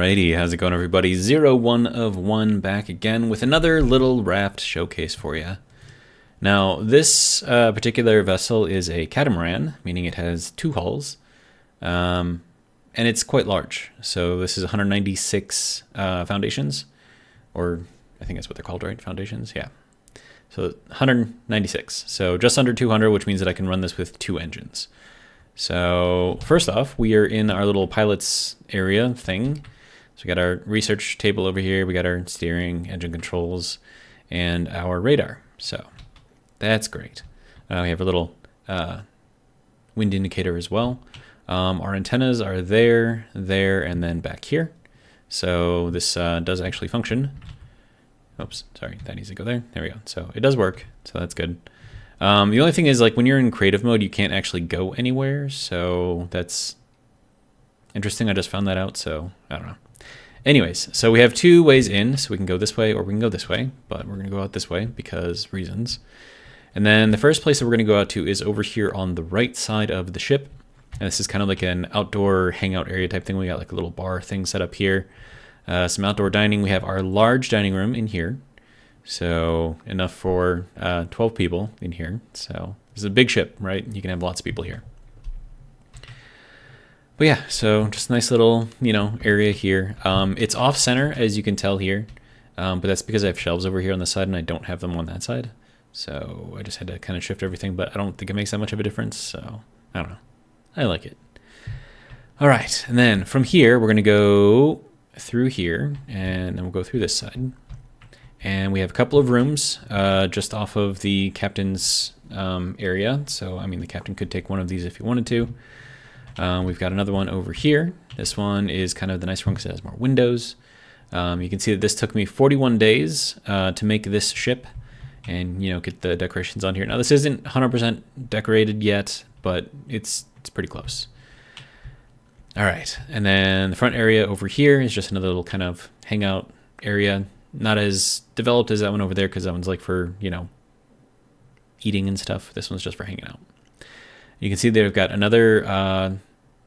Alrighty, how's it going everybody? 01 of 1 back again with another little raft showcase for you. Now this particular vessel is a catamaran, meaning it has two hulls, and it's quite large. So this is 196 foundations, or I think that's what they're called, right? Foundations, yeah. So 196, so just under 200, which means that I can run this with two engines. So first off, we are in our little pilot's area thing. So we got our research table over here, we got our steering, engine controls, and our radar. So that's great. We have a little wind indicator as well. Our antennas are there, and then back here. So this does actually function. Oops, sorry, that needs to go there. There we go. So it does work, so that's good. The only thing is, like, when you're in creative mode, you can't actually go anywhere, so that's interesting. I just found that out, so I don't know. Anyways, so we have two ways in, so we can go this way or we can go this way, but we're going to go out this way because reasons. And then the first place that we're going to go out to is over here on the right side of the ship. And this is kind of like an outdoor hangout area type thing. We got like a little bar thing set up here. Some outdoor dining. We have our large dining room in here. So enough for 12 people in here. So this is a big ship, right? You can have lots of people here. But yeah, so just a nice little, area here. It's off center, as you can tell here. But that's because I have shelves over here on the side and I don't have them on that side. So I just had to kind of shift everything, but I don't think it makes that much of a difference. So I don't know. I like it. All right. And then from here, we're going to go through here and then we'll go through this side. And we have a couple of rooms just off of the captain's area. So, I mean, the captain could take one of these if he wanted to. We've got another one over here. This one is kind of the nice one because it has more windows. You can see that this took me 41 days to make this ship and, get the decorations on here. Now, this isn't 100% decorated yet, but it's pretty close. All right. And then the front area over here is just another little kind of hangout area. Not as developed as that one over there because that one's like for, eating and stuff. This one's just for hanging out. You can see they've got another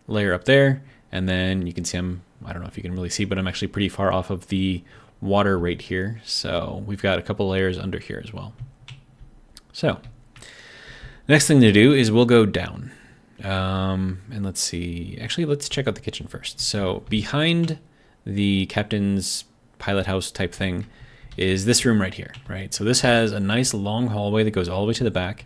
layer up there. And then you can see I don't know if you can really see, but I'm actually pretty far off of the water right here. So we've got a couple layers under here as well. So next thing to do is we'll go down. And let's see. Actually, let's check out the kitchen first. So behind the captain's pilot house type thing is this room right here, right? So this has a nice long hallway that goes all the way to the back.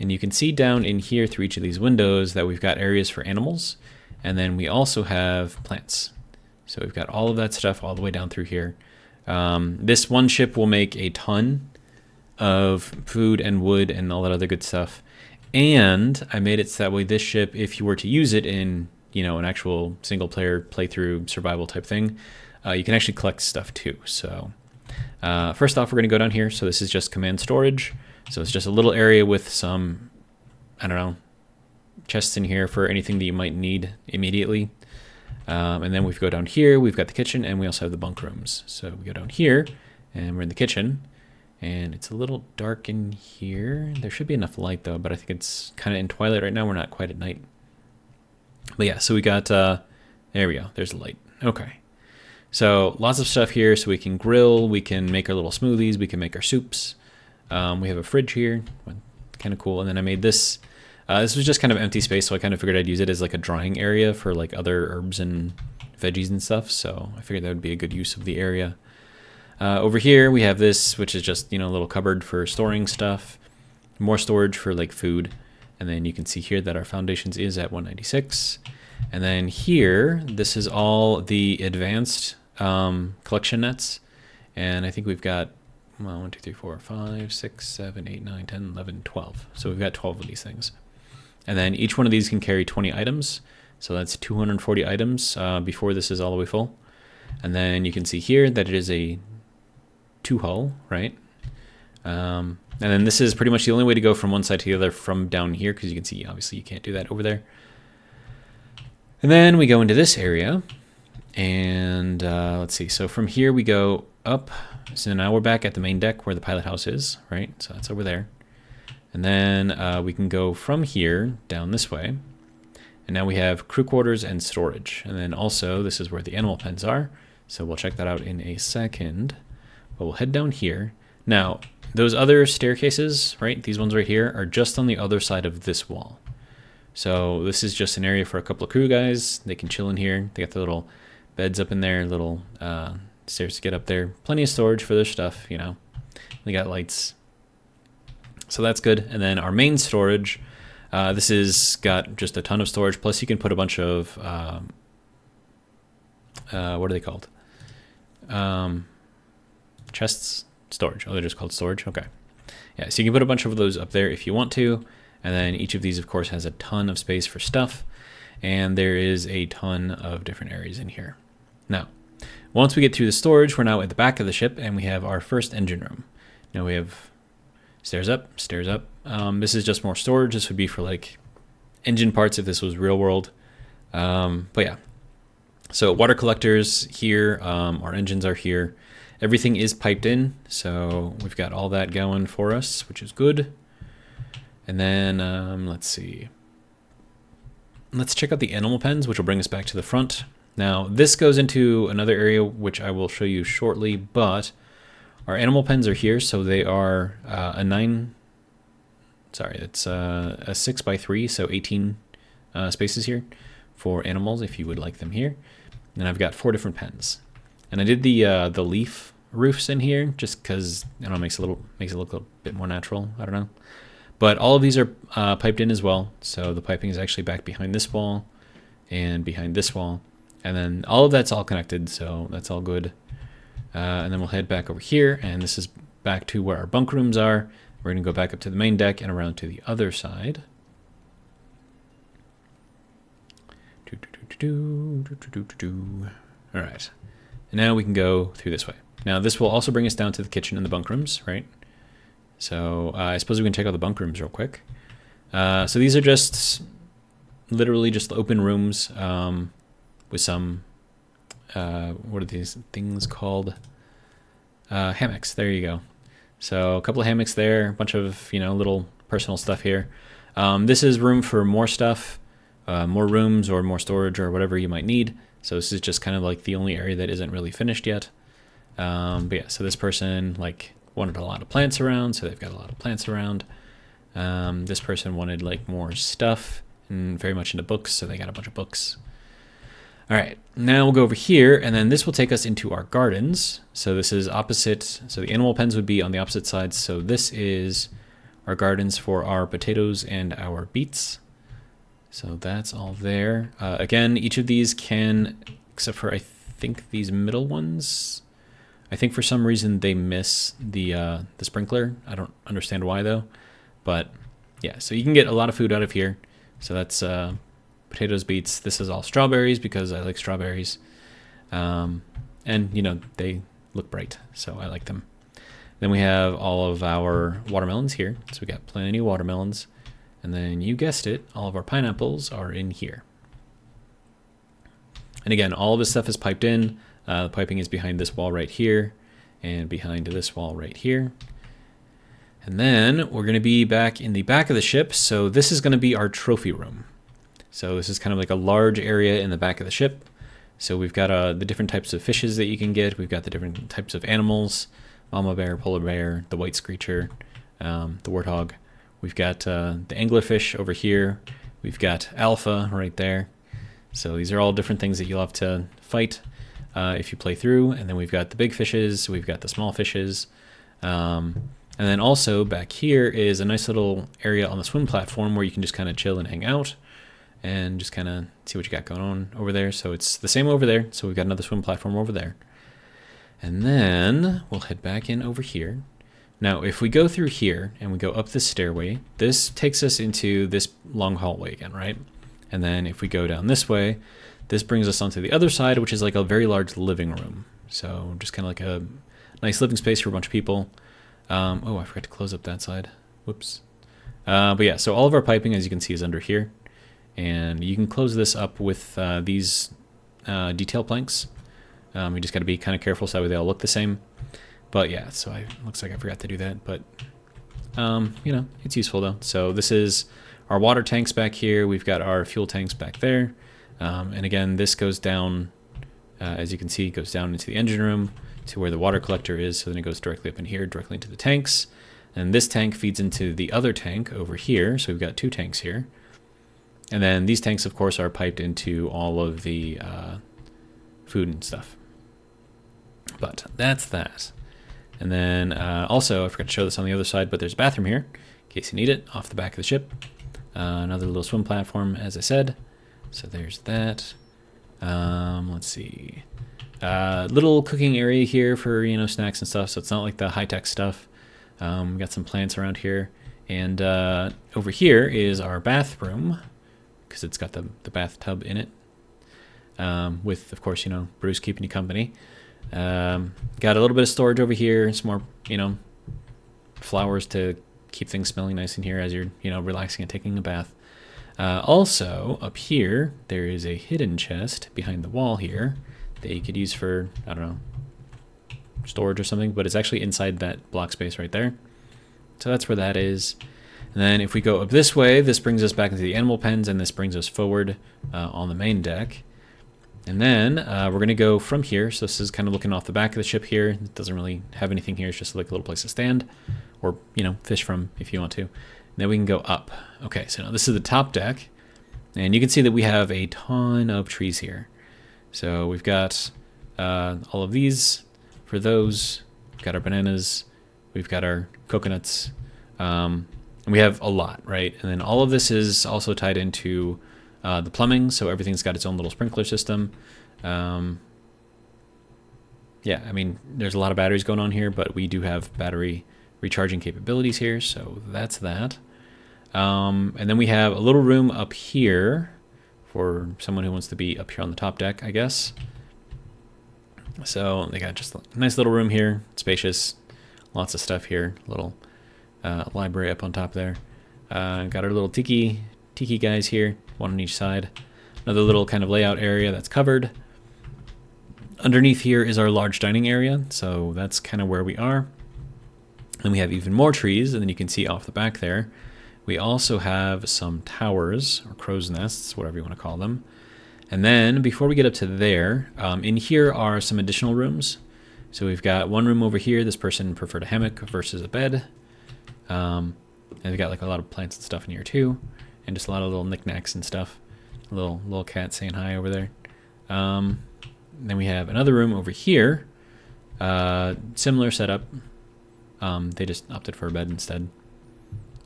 And you can see down in here through each of these windows that we've got areas for animals. And then we also have plants. So we've got all of that stuff all the way down through here. This one ship will make a ton of food and wood and all that other good stuff. And I made it so that way this ship, if you were to use it in, an actual single player playthrough survival type thing, you can actually collect stuff too. So first off, we're going to go down here. So this is just command storage. So it's just a little area with some, chests in here for anything that you might need immediately. And then we go down here, we've got the kitchen, and we also have the bunk rooms. So we go down here, and we're in the kitchen. And it's a little dark in here. There should be enough light, though, but I think it's kind of in twilight right now. We're not quite at night. But yeah, so we got, there we go. There's the light. Okay. So lots of stuff here. So we can grill, we can make our little smoothies, we can make our soups. We have a fridge here, kind of cool. And then I made this. This was just kind of empty space, so I kind of figured I'd use it as like a drying area for like other herbs and veggies and stuff. So I figured that would be a good use of the area. Over here we have this, which is just, a little cupboard for storing stuff, more storage for like food. And then you can see here that our foundations is at 196. And then here, this is all the advanced collection nets. And I think we've got 1, 2, 3, 4, 5, 6, 7, 8, 9, 10, 11, 12. So we've got 12 of these things. And then each one of these can carry 20 items. So that's 240 items before this is all the way full. And then you can see here that it is a 2-hull, right? And then this is pretty much the only way to go from one side to the other from down here, because you can see obviously you can't do that over there. And then we go into this area. And let's see. So from here we go up. So now we're back at the main deck where the pilot house is, right? So that's over there. And then we can go from here down this way. And now we have crew quarters and storage. And then also, this is where the animal pens are. So we'll check that out in a second. But we'll head down here. Now, those other staircases, right, these ones right here, are just on the other side of this wall. So this is just an area for a couple of crew guys. They can chill in here. They got the little beds up in there, little stairs to get up there. Plenty of storage for their stuff, you know. They got lights. So that's good. And then our main storage, this is got just a ton of storage. Plus you can put a bunch of, what are they called? Chests? Storage. Oh, they're just called storage? Okay. Yeah, so you can put a bunch of those up there if you want to. And then each of these, of course, has a ton of space for stuff. And there is a ton of different areas in here. Now, once we get through the storage, we're now at the back of the ship, and we have our first engine room. Now we have stairs up, stairs up. This is just more storage. This would be for, like, engine parts if this was real world. But yeah. So water collectors here. Our engines are here. Everything is piped in, so we've got all that going for us, which is good. And then, let's see. Let's check out the animal pens, which will bring us back to the front. Now, this goes into another area, which I will show you shortly, but our animal pens are here, so they are it's a 6x3, so 18 spaces here for animals, if you would like them here. And I've got 4 different pens. And I did the leaf roofs in here just because, I don't know, makes it look a bit more natural. I don't know. But all of these are piped in as well. So the piping is actually back behind this wall and behind this wall. And then all of that's all connected, so that's all good. And then we'll head back over here, and this is back to where our bunk rooms are. We're going to go back up to the main deck and around to the other side. All right. And now we can go through this way. Now this will also bring us down to the kitchen and the bunk rooms, right? So I suppose we can check out the bunk rooms real quick. So these are just literally just open rooms with some, what are these things called? Hammocks, there you go. So a couple of hammocks there, a bunch of, you know, little personal stuff here. This is room for more stuff, more rooms or more storage or whatever you might need. So this is just kind of like the only area that isn't really finished yet. But yeah, so this person like wanted a lot of plants around, so they've got a lot of plants around. This person wanted like more stuff and very much into books, so they got a bunch of books. All right, now we'll go over here, and then this will take us into our gardens. So this is opposite, so the animal pens would be on the opposite side. So this is our gardens for our potatoes and our beets. So that's all there. Again, each of these can, except for I think these middle ones, I think for some reason they miss the sprinkler. I don't understand why though. But yeah, so you can get a lot of food out of here. So that's potatoes, beets. This is all strawberries because I like strawberries. And you know, they look bright, so I like them. Then we have all of our watermelons here. So we got plenty of watermelons. And then you guessed it, all of our pineapples are in here. And again, all of this stuff is piped in. The piping is behind this wall right here and behind this wall right here. And then we're going to be back in the back of the ship. So this is going to be our trophy room. So this is kind of like a large area in the back of the ship. So we've got the different types of fishes that you can get. We've got the different types of animals, mama bear, polar bear, the white screecher, the warthog. We've got the anglerfish over here. We've got alpha right there. So these are all different things that you'll have to fight if you play through. And then we've got the big fishes. We've got the small fishes. And then also back here is a nice little area on the swim platform where you can just kind of chill and hang out and just kind of see what you got going on over there. So it's the same over there. So we've got another swim platform over there. And then we'll head back in over here. Now, if we go through here and we go up this stairway, this takes us into this long hallway again, right? And then if we go down this way, this brings us onto the other side, which is like a very large living room. So just kind of like a nice living space for a bunch of people. Oh, I forgot to close up that side. Whoops. But yeah, so all of our piping, as you can see, is under here. And you can close this up with these detail planks. You just got to be kind of careful so that way they all look the same. But yeah, so looks like I forgot to do that, but you know, it's useful though. So this is our water tanks back here. We've got our fuel tanks back there. And again, this goes down, as you can see, it goes down into the engine room to where the water collector is. So then it goes directly up in here, directly into the tanks. And this tank feeds into the other tank over here. So we've got 2 tanks here. And then these tanks, of course, are piped into all of the food and stuff. But that's that. And then also, I forgot to show this on the other side, but there's a bathroom here, in case you need it, off the back of the ship. Another little swim platform, as I said. So there's that. Let's see. Little cooking area here for, you know, snacks and stuff, so it's not like the high-tech stuff. We got some plants around here. And over here is our bathroom, because it's got the bathtub in it. With, of course, you know, Bruce keeping you company. Got a little bit of storage over here, some more, you know, flowers to keep things smelling nice in here as you're, you know, relaxing and taking a bath. Also, up here, there is a hidden chest behind the wall here that you could use for, I don't know, storage or something, but it's actually inside that block space right there. So that's where that is. And then if we go up this way, this brings us back into the animal pens, and this brings us forward on the main deck. And then we're going to go from here. So this is kind of looking off the back of the ship here. It doesn't really have anything here. It's just like a little place to stand or, you know, fish from if you want to. And then we can go up. Okay, so now this is the top deck. And you can see that we have a ton of trees here. So we've got all of these for those. We've got our bananas. We've got our coconuts. And we have a lot, right? And then all of this is also tied into the plumbing, so everything's got its own little sprinkler system. Yeah, I mean, there's a lot of batteries going on here, but we do have battery recharging capabilities here, so that's that. And then we have a little room up here for someone who wants to be up here on the top deck, I guess. So they got just a nice little room here, spacious, lots of stuff here, little library up on top there. Got our little tiki guys here, one on each side. Another little kind of layout area that's covered. Underneath here is our large dining area, so that's kind of where we are. And we have even more trees, and then you can see off the back there, we also have some towers, or crow's nests, whatever you want to call them. And then, before we get up to there, in here are some additional rooms. So we've got one room over here. This person preferred a hammock versus a bed. And we've got like a lot of plants and stuff in here too. And just a lot of little knickknacks and stuff. A little cat saying hi over there. Then we have another room over here. Similar setup. They just opted for a bed instead.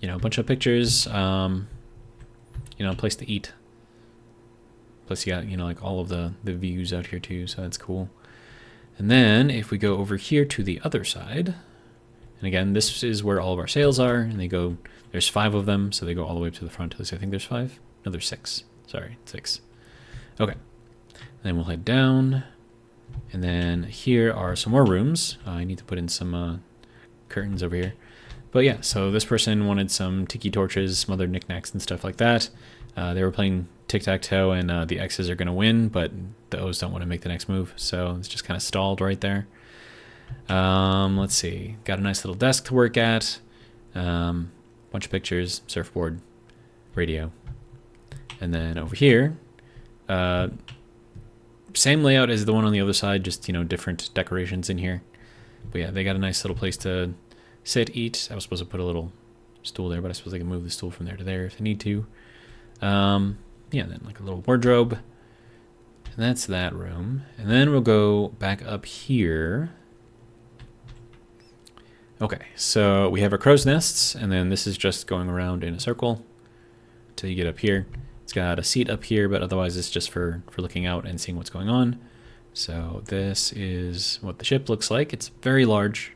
You know, a bunch of pictures. You know, a place to eat. Plus you got, you know, like all of the views out here too, so that's cool. And then if we go over here to the other side, and again, this is where all of our sails are, and they go, there's 5 of them, so they go all the way up to the front. At least I think there's 5. No, there's 6. Sorry, 6. Okay. And then we'll head down, and then here are some more rooms. I need to put in some curtains over here. But yeah, so this person wanted some tiki torches, some other knickknacks and stuff like that. They were playing tic-tac-toe, and the X's are going to win, but the O's don't want to make the next move, so it's just kind of stalled right there. Let's see. Got a nice little desk to work at. Bunch of pictures, surfboard, radio. And then over here, same layout as the one on the other side, just, you know, different decorations in here. But yeah, they got a nice little place to sit, eat. I was supposed to put a little stool there, but I suppose I can move the stool from there to there if I need to. Yeah, then like a little wardrobe. And that's that room. And then we'll go back up here. Okay, so we have our crow's nests, and then this is just going around in a circle until you get up here. It's got a seat up here, but otherwise it's just for looking out and seeing what's going on. So this is what the ship looks like. It's very large.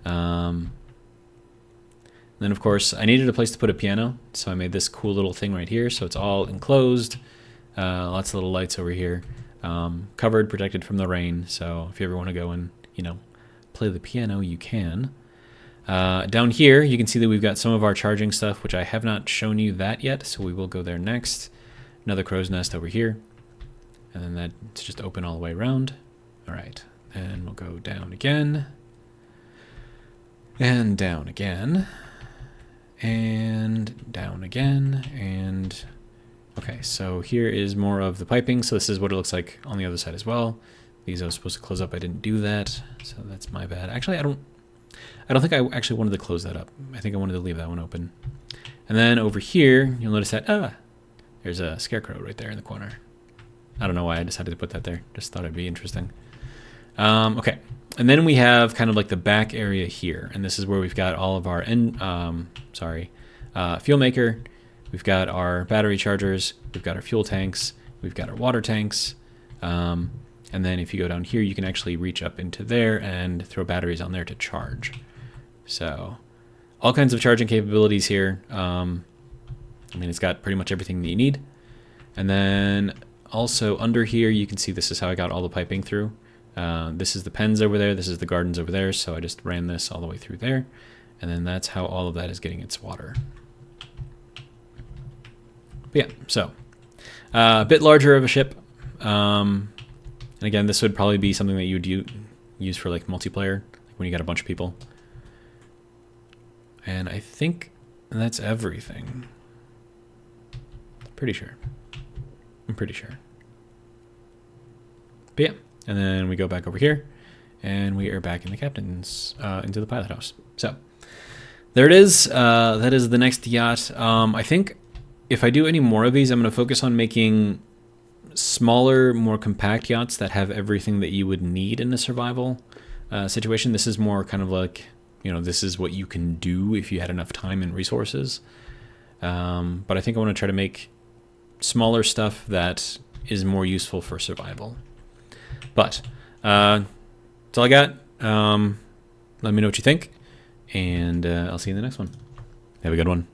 Then, of course, I needed a place to put a piano, so I made this cool little thing right here. So it's all enclosed, lots of little lights over here, covered, protected from the rain. So if you ever want to go and, you know, play the piano, you can. Down here, you can see that we've got some of our charging stuff, which I have not shown you that yet, so we will go there next. Another crow's nest over here, and then that's just open all the way around. All right, and we'll go down again, and down again. And down again, and okay, so here is more of the piping. So this is what it looks like on the other side as well. These I was supposed to close up. I didn't do that, so that's my bad. Actually, I don't think I actually wanted to close that up. I think I wanted to leave that one open. And then over here, you'll notice that there's a scarecrow right there in the corner. I don't know why I decided to put that there. Just thought it'd be interesting. Okay, and then we have kind of like the back area here, and this is where we've got all of our fuel maker. We've got our battery chargers. We've got our fuel tanks. We've got our water tanks. And then if you go down here, you can actually reach up into there and throw batteries on there to charge. So all kinds of charging capabilities here. I mean, it's got pretty much everything that you need. And then also under here, you can see this is how I got all the piping through. This is the pens over there. This is the gardens over there. So I just ran this all the way through there. And then that's how all of that is getting its water. But yeah, so a bit larger of a ship. And again, this would probably be something that you would use for like multiplayer, like when you got a bunch of people. And I think that's everything. Pretty sure. I'm pretty sure. But yeah, and then we go back over here, and we are back in the captain's, into the pilot house. So there it is. That is the next yacht. I think if I do any more of these, I'm going to focus on making smaller, more compact yachts that have everything that you would need in a survival situation. This is more kind of like, you know, this is what you can do if you had enough time and resources. But I think I want to try to make smaller stuff that is more useful for survival. But that's all I got. Let me know what you think, and I'll see you in the next one. Have a good one.